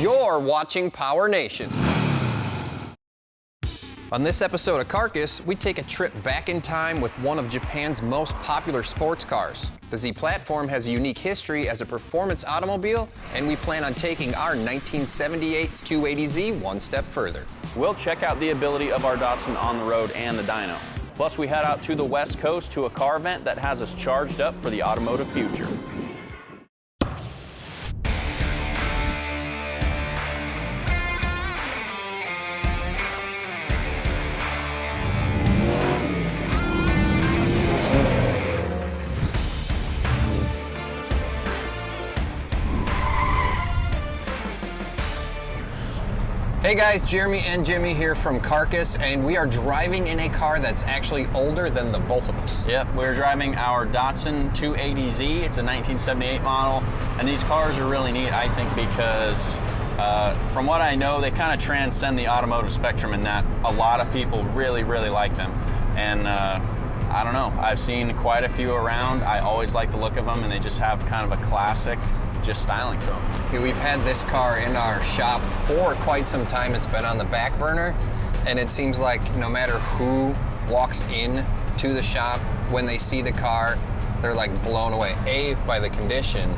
You're watching PowerNation. On this episode of Carcass, we take a trip back in time with one of Japan's most popular sports cars. The Z platform has a unique history as a performance automobile, and we plan on taking our 1978 280Z one step further. We'll check out the ability of our Datsun on the road and the dyno. Plus, we head out to the West Coast to a car event that has us charged up for the automotive future. Hey guys, Jeremy and Jimmy here from Carcass, and we are driving in a car that's actually older than the both of us. Yep, we're driving our Datsun 280Z. It's a 1978 model, and these cars are really neat, I think, because from what I know, they kind of transcend the automotive spectrum in that a lot of people really, really like them. And I don't know, I've seen quite a few around. I always like the look of them, and they just have kind of a classic just styling to them. We've had this car in our shop for quite some time. It's been on the back burner, and it seems like no matter who walks in to the shop, when they see the car, they're like blown away. A, by the condition,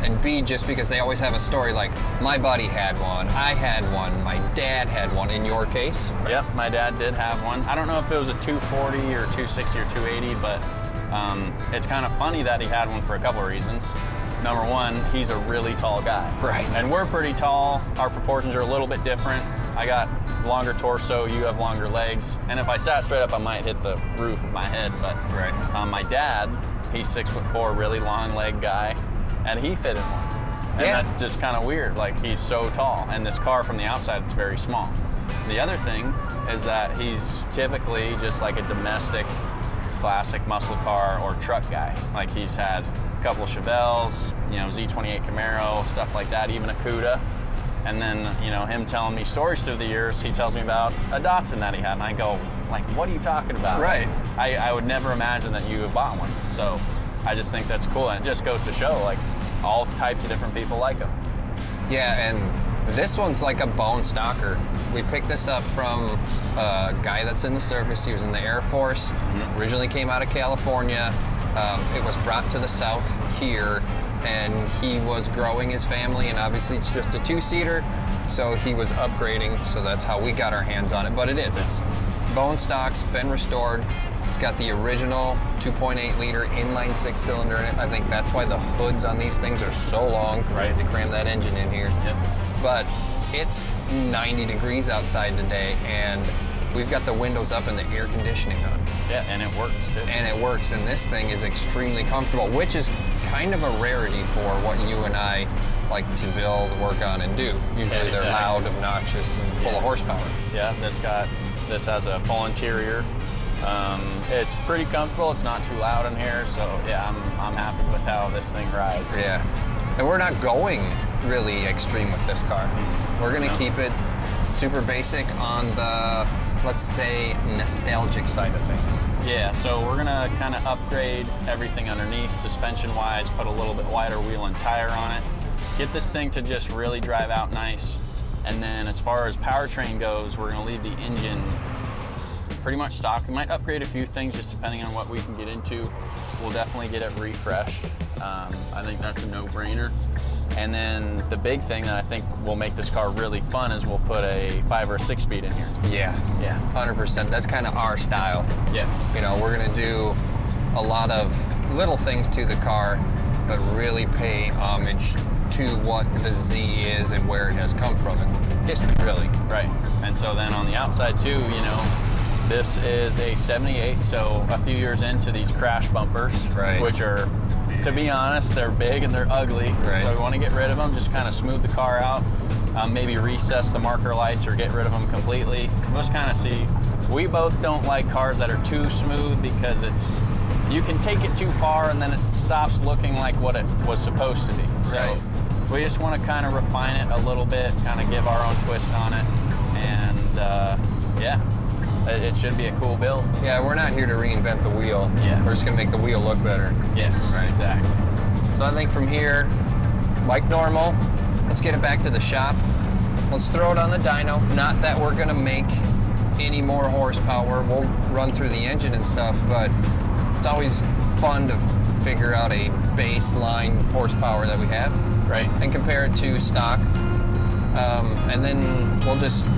and B, just because they always have a story like, my buddy had one, I had one, my dad had one. In your case? Yep, my dad did have one. I don't know if it was a 240 or 260 or 280, but it's kind of funny that he had one for a couple of reasons. Number one, he's a really tall guy. Right. And we're pretty tall. Our proportions are a little bit different. I got longer torso, you have longer legs. And if I sat straight up, I might hit the roof of my head. But my dad, he's 6'4", really long leg guy, and he fit in one. And that's just kind of weird. Like, he's so tall. And this car from the outside, it's very small. The other thing is that he's typically just like a domestic classic muscle car or truck guy. Like, he's had a couple of Chevelles, you know, Z28 Camaro, stuff like that, even a Cuda. And then, you know, him telling me stories through the years, he tells me about a Datsun that he had, and I go, like, what are you talking about? Right. I would never imagine that you have bought one. So I just think that's cool, and it just goes to show, like, all types of different people like them. Yeah, and this one's like a bone stocker. We picked this up from a guy that's in the service. He was in the Air Force, originally came out of California. It was brought to the South here, and he was growing his family, and obviously it's just a two-seater, so he was upgrading, so that's how we got our hands on it. But it's bone stocks, been restored. It's got the original 2.8 liter inline six-cylinder in it. I think that's why the hoods on these things are so long, right, to cram that engine in here. Yep. But it's 90 degrees outside today, and we've got the windows up and the air conditioning on. Yeah, and it works too. And it works, and this thing is extremely comfortable, which is kind of a rarity for what you and I like to build, work on, and do. Usually they're loud, obnoxious, and full of horsepower. Yeah, this has a full interior. It's pretty comfortable. It's not too loud in here, so yeah, I'm happy with how this thing rides. Yeah, and we're not going really extreme with this car. We're gonna keep it super basic on the, let's say, nostalgic side of things. Yeah, so we're gonna kind of upgrade everything underneath, suspension-wise, put a little bit wider wheel and tire on it, get this thing to just really drive out nice. And then as far as powertrain goes, we're gonna leave the engine pretty much stock. We might upgrade a few things just depending on what we can get into. We'll definitely get it refreshed. I think that's a no-brainer. And then the big thing that I think will make this car really fun is we'll put a 5 or 6-speed in here. Yeah, 100%. That's kind of our style. Yeah. You know, we're gonna do a lot of little things to the car, but really pay homage to what the Z is and where it has come from in history, really. Right. And so then on the outside too, you know, this is a 78, so a few years into these crash bumpers, which are, to be honest, they're big and they're ugly. So we want to get rid of them, just kind of smooth the car out, maybe recess the marker lights or get rid of them completely. We'll just kind of see. We both don't like cars that are too smooth because you can take it too far and then it stops looking like what it was supposed to be. So we just want to kind of refine it a little bit, kind of give our own twist on it, and yeah. It should be a cool build. Yeah, we're not here to reinvent the wheel. Yeah. We're just gonna make the wheel look better. Yes, exactly. So I think from here, like normal, let's get it back to the shop, let's throw it on the dyno. Not that we're gonna make any more horsepower. We'll run through the engine and stuff, but it's always fun to figure out a baseline horsepower that we have. Right. And compare it to stock. And then we'll just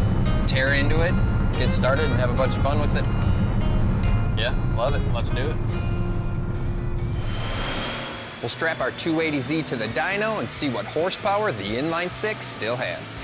tear into it, get started, and have a bunch of fun with it. Yeah, love it. Let's do it. We'll strap our 280Z to the dyno and see what horsepower the inline six still has.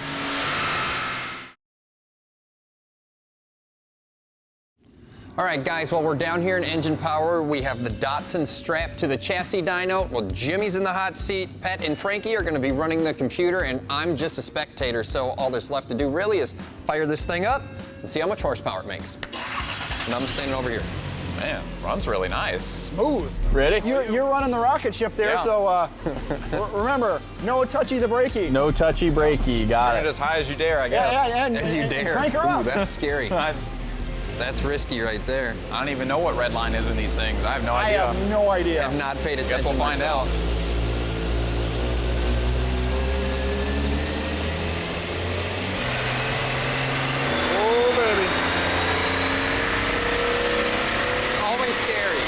All right, guys, while we're down here in engine power, we have the Datsun strapped to the chassis dyno. Well, Jimmy's in the hot seat. Pat and Frankie are gonna be running the computer, and I'm just a spectator, so all there's left to do really is fire this thing up and see how much horsepower it makes. And I'm standing over here. Man, runs really nice. Smooth. Ready? You're running the rocket ship there, Yeah. so remember, no touchy the brakey. No touchy breaky. Got it. As high as you dare, I guess. Yeah, and, As you and dare. crank her Ooh, up. that's scary. That's risky right there. I don't even know what red line is in these things. I have no I idea. have no idea. I've not paid attention Guess we'll find myself. out. Oh, baby. Always scary.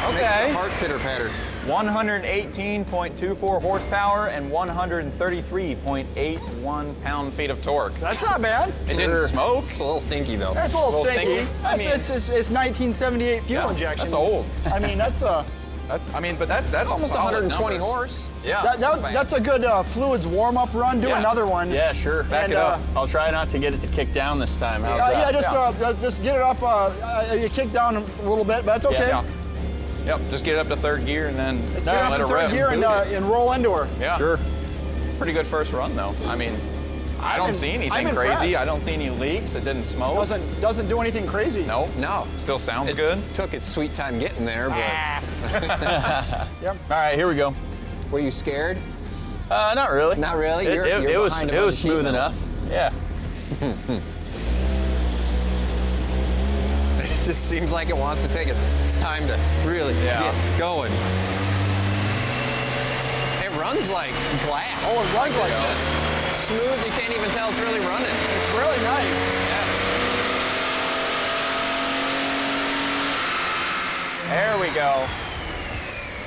Makes Okay. the heart pitter patter. 118.24 horsepower and 133.81 pound-feet of torque. That's not bad. It didn't smoke. It's a little stinky though. That's a little Little stinky. stinky? That's, I mean- it's 1978 fuel Yeah, injection. that's old. I mean, that's That's, I mean, but that's Almost solid 120 numbers. horse. Yeah. that's a good fluids warm-up run. Do Yeah. another one. Yeah, sure. Back And, it up. I'll try not to get it to kick down this time. How's that? Just get it up. You kick down a little bit, but that's okay. Yeah. Yep. Just get it up to third gear and then Get it up let in it third rev. gear and roll into her. Yeah. Sure. Pretty good first run though. I mean, I don't see anything I'm crazy. impressed. I don't see any leaks. It didn't smoke. Doesn't do anything crazy. Nope. No. Still sounds It good. took its sweet time getting there, but Yep. All right, here we go. were you scared? Not really. Not really? It, You're it was behind it above was the sheet smooth metal. enough. Yeah. It just seems like it wants to take its time to really get going. It runs like glass. Oh, it runs like this. Smooth, you can't even tell it's really running. It's really nice. There we go.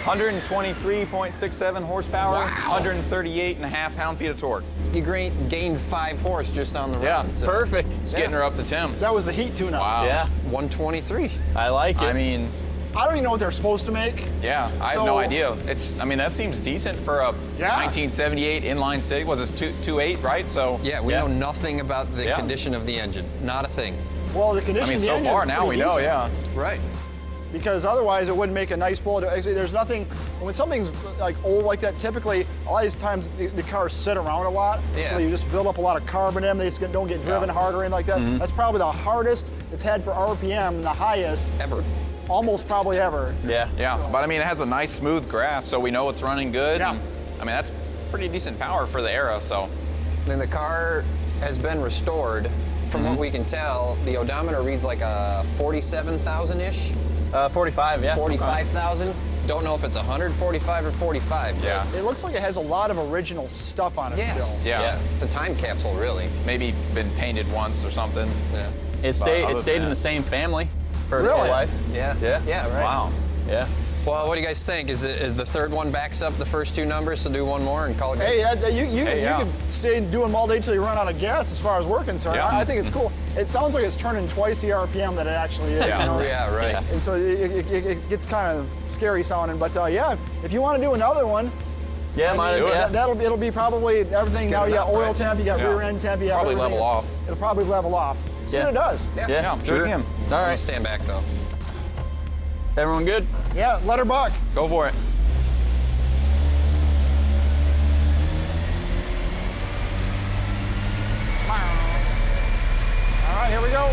123.67 horsepower, Wow. 138.5 pound-feet of torque. You gained 5 horse just on the Yeah, run. so- perfect. It's Yeah. getting her up to 10. That was the heat tune-up. Wow. Yeah. 123. I like it. I mean, I don't even know what they're supposed to make. yeah, I have So- no idea. I mean, that seems decent for a Yeah. 1978 inline six. Was this 2.8, right? So Yeah, we know nothing about the Yeah. condition of the engine. Not a thing. Well, the I condition mean, of the so engine far is now we pretty know, decent. yeah. Right. Because otherwise it wouldn't make a nice bullet. Actually, there's nothing, when something's like old like that, typically a lot of these times the cars sit around a lot. Yeah. So you just build up a lot of carbon in them. They just don't get driven hard or anything like that. That's probably the hardest it's had for RPM and the highest Ever. almost probably ever. Yeah, yeah. But I mean, it has a nice smooth graph, so we know it's running good. Yeah. And, I mean, that's pretty decent power for the era, so. And the car has been restored. From what we can tell, the odometer reads like a 47,000-ish, 45, yeah. 45,000. Don't know if it's 145 or 45. but Yeah. It looks like it has a lot of original stuff on it Yes. still. Yeah. It's a time capsule, really. Maybe been painted once or something. Yeah. It But stayed in that- the same family for its whole Really? life. Yeah. Yeah. Yeah, right. Wow. Yeah. Well, what do you guys think? Is the third one backs up the first two numbers, so do one more and call it good? Hey, you yeah. could stay doing them all day till you run out of gas as far as we're concerned. Yeah. I think it's cool. It sounds like it's turning twice the RPM that it actually is. Yeah. You know? Yeah, right. Yeah. And so it gets kind of scary sounding, but yeah, if you want to do another one, Yeah, might do it. it'll be probably everything. Now you got enough, oil right? temp, you got Yeah. rear end temp, you got Probably everything. level off. It'll probably level off. See Yeah. what it does. Yeah, sure can. All I'm gonna right. stand back though. Everyone good? Yeah, let her buck. Go for it. All right, here we go.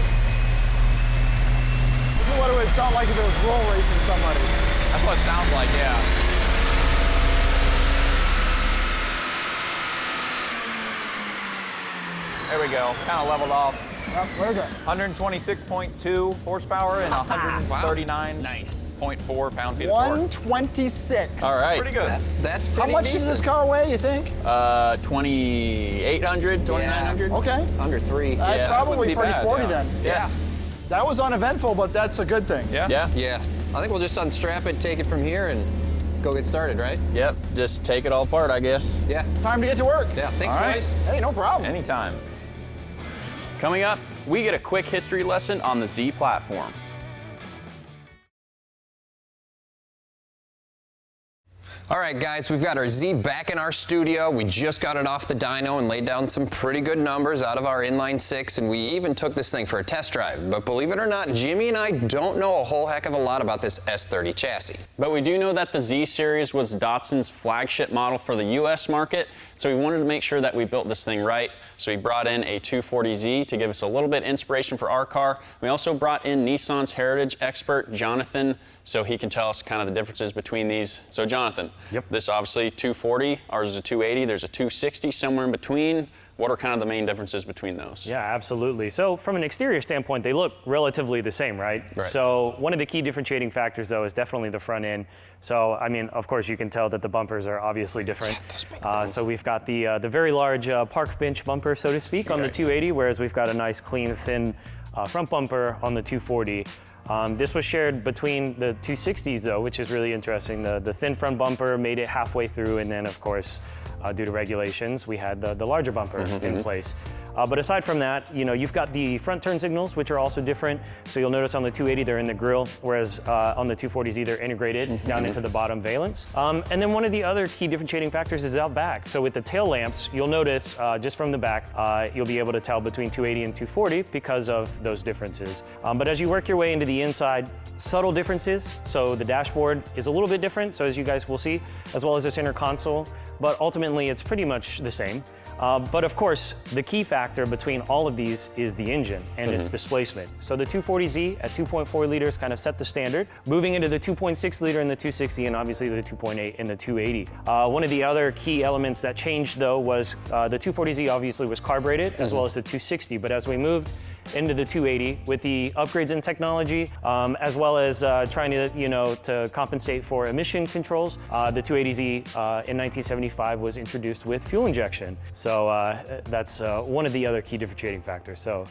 This is what it would sound like if it was roll racing somebody. That's what it sounds like, yeah. There we go. Kind of leveled off. What is it? 126.2 horsepower and 139.4 pound-feet of torque. 126. All right. Pretty good. That's pretty How much does this car weigh, you think? 2,800, 2,900. Okay. Under 3. That's Yeah, probably wouldn't be pretty bad, sporty yeah. then. Yeah. That was uneventful, but that's a good thing. Yeah. Yeah. Yeah. I think we'll just unstrap it, take it from here, and go get started, right? Yep. Just take it all apart, I guess. Yeah. Time to get to work. Yeah. Thanks, All right. boys. Hey, no problem. Anytime. Coming up, we get a quick history lesson on the Z platform. All right, guys, we've got our Z back in our studio. We just got it off the dyno and laid down some pretty good numbers out of our inline 6, and we even took this thing for a test drive. But believe it or not, Jimmy and I don't know a whole heck of a lot about this S30 chassis. But we do know that the Z Series was Datsun's flagship model for the US market, so we wanted to make sure that we built this thing right. So we brought in a 240Z to give us a little bit of inspiration for our car. We also brought in Nissan's heritage expert, Jonathan, so he can tell us kind of the differences between these. So Jonathan, this obviously 240, ours is a 280, there's a 260 somewhere in between. What are kind of the main differences between those? Yeah, absolutely. So from an exterior standpoint, they look relatively the same, right? So one of the key differentiating factors, though, is definitely the front end. So, I mean, of course, you can tell that the bumpers are obviously different. So we've got the very large park bench bumper, so to speak, on the 280, whereas we've got a nice, clean, thin front bumper on the 240. This was shared between the 260s, though, which is really interesting. The thin front bumper made it halfway through, and then, of course, due to regulations, we had the larger bumper in place. But aside from that, you know, you've got the front turn signals, which are also different. So you'll notice on the 280, they're in the grille, whereas on the 240Z, they're integrated down into the bottom valence. And then one of the other key differentiating factors is out back. So with the tail lamps, you'll notice just from the back, you'll be able to tell between 280 and 240 because of those differences. But as you work your way into the inside, subtle differences. So the dashboard is a little bit different, so as you guys will see, as well as the center console. But ultimately, it's pretty much the same. But of course, the key factor between all of these is the engine and its displacement. So the 240Z at 2.4 liters kind of set the standard, moving into the 2.6 liter in the 260 and obviously the 2.8 in the 280. One of the other key elements that changed, though, was the 240Z obviously was carbureted as well as the 260. But as we moved into the 280 with the upgrades in technology, as well as trying to, to compensate for emission controls, the 280Z in 1975 was introduced with fuel injection. So that's one of the other key differentiating factors. So,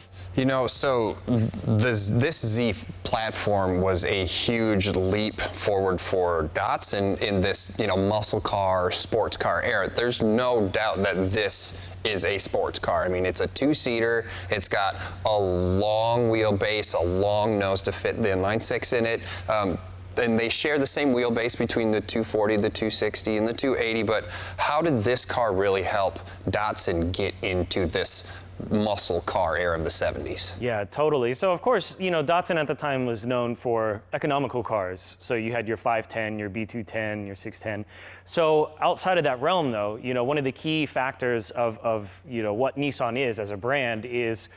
this Z platform was a huge leap forward for Datsun in this, muscle car, sports car era. There's no doubt that this is a sports car. I mean, it's a 2-seater. It's got a long wheelbase, a long nose to fit the inline 6 in it. And they share the same wheelbase between the 240, the 260, and the 280, but how did this car really help Datsun get into this muscle car era of the 70s? Yeah, totally. So of course, Datsun at the time was known for economical cars. So you had your 510, your B210, your 610. So outside of that realm, though, one of the key factors of what Nissan is as a brand is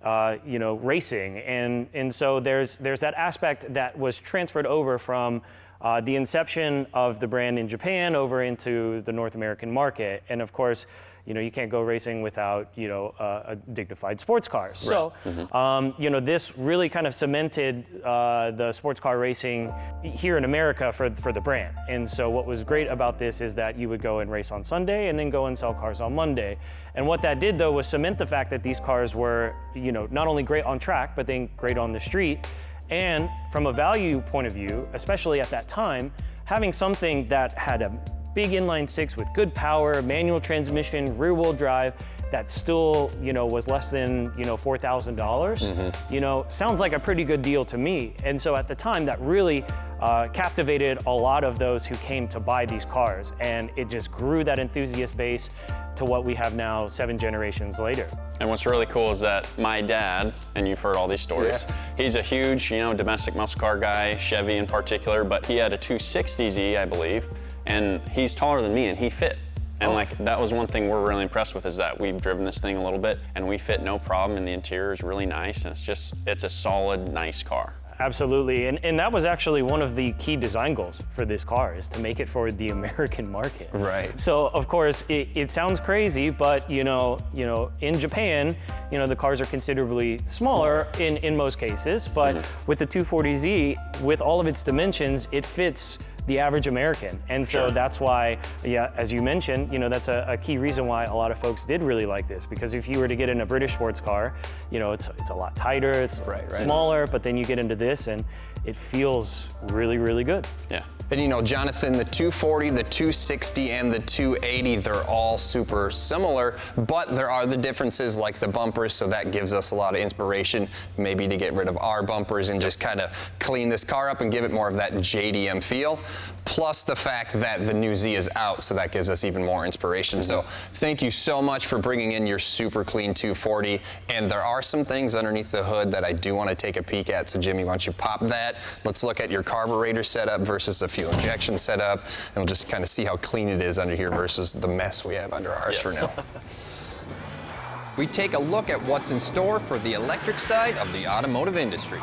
racing, and so there's that aspect that was transferred over from the inception of the brand in Japan over into the North American market, and of course, you can't go racing without a dignified sports car. Right. So, this really kind of cemented the sports car racing here in America for the brand. And so, what was great about this is that you would go and race on Sunday and then go and sell cars on Monday. And what that did, though, was cement the fact that these cars were, not only great on track, but then great on the street. And from a value point of view, especially at that time, having something that had a big inline 6 with good power, manual transmission, rear-wheel drive, that still, was less than, $4,000, sounds like a pretty good deal to me. And so at the time, that really captivated a lot of those who came to buy these cars. And it just grew that enthusiast base to what we have now 7 generations later. And what's really cool is that my dad, and you've heard all these stories, he's a huge, domestic muscle car guy, Chevy in particular, but he had a 260Z, I believe, and he's taller than me and he fit. And that was one thing we're really impressed with, is that we've driven this thing a little bit and we fit no problem, and the interior is really nice, and it's a solid, nice car. absolutely. And that was actually one of the key design goals for this car, is to make it for the American market. Right. So of course, it sounds crazy, but in Japan, the cars are considerably smaller in most cases, but with the 240Z, with all of its dimensions, it fits the average American. And so that's why, as you mentioned, that's a key reason why a lot of folks did really like this, because if you were to get in a British sports car, it's a lot tighter, it's smaller, but then you get into this and it feels really, really good. Yeah. And Jonathan, the 240, the 260, and the 280, they're all super similar, but there are the differences like the bumpers, so that gives us a lot of inspiration maybe to get rid of our bumpers and just kind of clean this car up and give it more of that JDM feel. Plus the fact that the new Z is out, so that gives us even more inspiration. So thank you so much for bringing in your super clean 240. And there are some things underneath the hood that I do want to take a peek at. So Jimmy, why don't you pop that? Let's look at your carburetor setup versus the fuel injection setup, and we'll just kind of see how clean it is under here versus the mess we have under ours for now. We take a look at what's in store for the electric side of the automotive industry.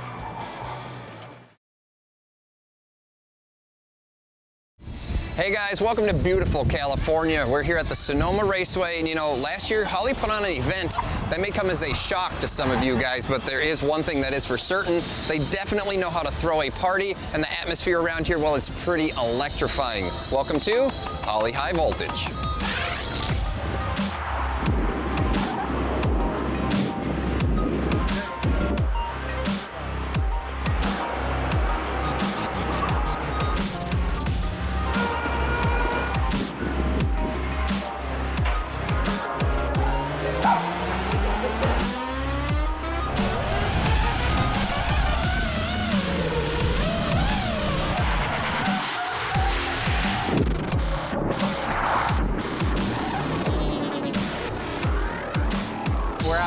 Hey guys, welcome to beautiful California. We're here at the Sonoma Raceway, and last year Holley put on an event that may come as a shock to some of you guys, but there is one thing that is for certain. They definitely know how to throw a party, and the atmosphere around here, well, it's pretty electrifying. Welcome to Holley High Voltage.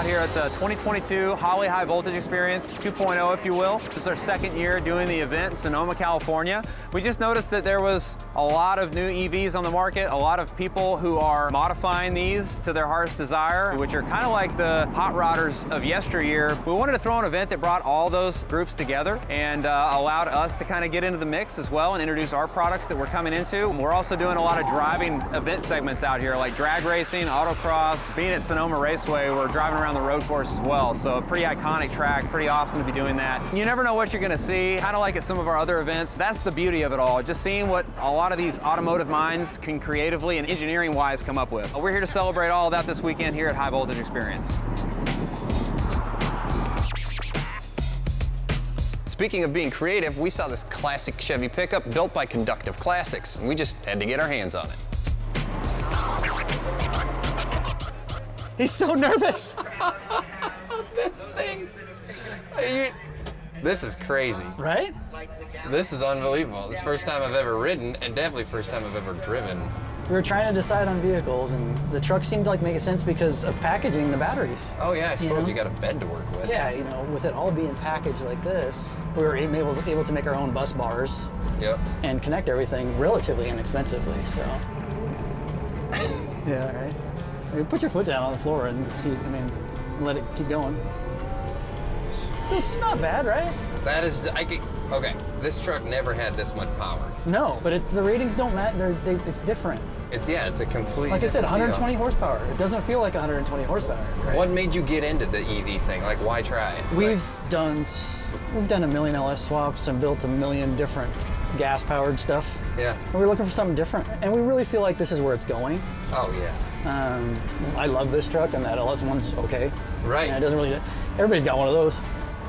Here at the 2022 Holley High Voltage Experience 2.0, if you will. This is our second year doing the event in Sonoma, California. We just noticed that there was a lot of new EVs on the market, a lot of people who are modifying these to their heart's desire, which are kind of like the hot rodders of yesteryear. We wanted to throw an event that brought all those groups together and allowed us to kind of get into the mix as well and introduce our products that we're coming into. We're also doing a lot of driving event segments out here, like drag racing, autocross. Being at Sonoma Raceway, we're driving around the road course as well, so a pretty iconic track, pretty awesome to be doing that. You never know what you're going to see, kind of like at some of our other events. That's the beauty of it all, just seeing what a lot of these automotive minds can creatively and engineering-wise come up with. We're here to celebrate all of that this weekend here at High Voltage Experience. Speaking of being creative, we saw this classic Chevy pickup built by Conductive Classics, and we just had to get our hands on it. He's so nervous. This thing. This is crazy. Right? This is unbelievable. It's the first time I've ever ridden, and definitely first time I've ever driven. We were trying to decide on vehicles, and the truck seemed to make sense because of packaging the batteries. Oh yeah, I suppose you got a bed to work with. Yeah, with it all being packaged like this, we were able to make our own bus bars. Yep. And connect everything relatively inexpensively. So. Yeah, right. Put your foot down on the floor and see. Let it keep going. So it's not bad, right? That is. Okay. This truck never had this much power. No, but the ratings don't matter. It's different. It's a complete. Like I said, 120 deal. horsepower. It doesn't feel like 120 horsepower. Right? What made you get into the EV thing? Like, why try it? We've done a million LS swaps and built a million different gas-powered stuff. Yeah. And we're looking for something different, and we really feel like this is where it's going. Oh yeah. I love this truck, and that LS one's okay. Right. And it doesn't really. Everybody's got one of those.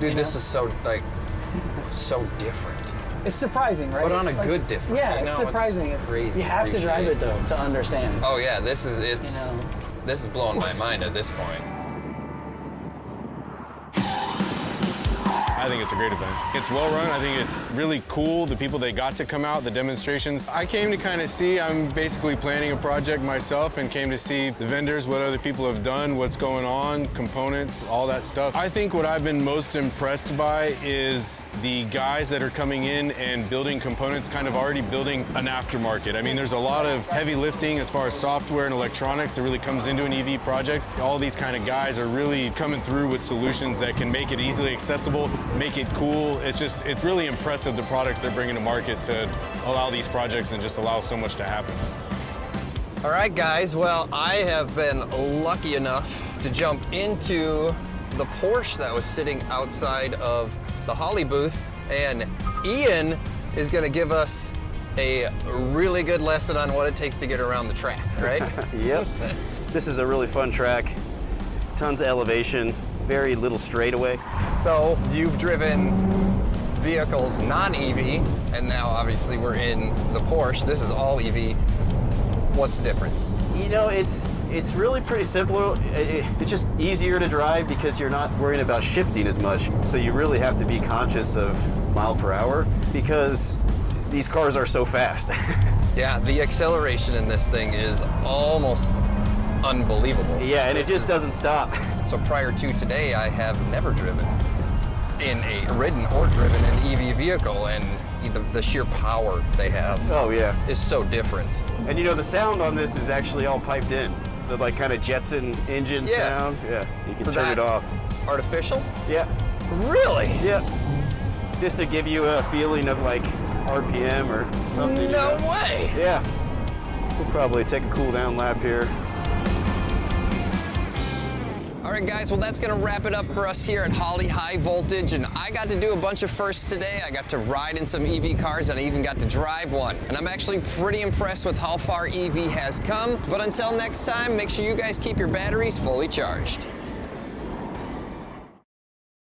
Dude, this is so so different. It's surprising, right? But on a good different. Yeah, it's surprising. It's crazy. You have to drive it though to understand. Oh yeah, this is blowing my mind at this point. I think it's a great event. It's well run. I think it's really cool, the people that got to come out, the demonstrations. I came to kind of see, I'm basically planning a project myself and came to see the vendors, what other people have done, what's going on, components, all that stuff. I think what I've been most impressed by is the guys that are coming in and building components, kind of already building an aftermarket. I mean, there's a lot of heavy lifting as far as software and electronics that really comes into an EV project. All these kind of guys are really coming through with solutions that can make it easily accessible make it cool. It's really impressive the products they're bringing to market to allow these projects and just allow so much to happen. All right, guys, well, I have been lucky enough to jump into the Porsche that was sitting outside of the Holley booth, and Ian is gonna give us a really good lesson on what it takes to get around the track, right? Yep. This is a really fun track. Tons of elevation, very little straightaway. So you've driven vehicles non-EV, and now obviously we're in the Porsche. This is all EV. What's the difference? You know, it's really pretty simple. It's just easier to drive because you're not worrying about shifting as much. So you really have to be conscious of mile per hour because these cars are so fast. Yeah, the acceleration in this thing is almost unbelievable. Yeah, and it just doesn't stop. So prior to today, I have never ridden or driven an EV vehicle, and the sheer power they have is so different. And you know, the sound on this is actually all piped in. The like kind of Jetson engine sound. Yeah, you can turn it off. Artificial? Yeah. Really? Yeah. Just to give you a feeling of like RPM or something. No way. Yeah. We'll probably take a cool down lap here. All right, guys, well, that's gonna wrap it up for us here at Holley High Voltage, and I got to do a bunch of firsts today. I got to ride in some EV cars, and I even got to drive one. And I'm actually pretty impressed with how far EV has come. But until next time, make sure you guys keep your batteries fully charged.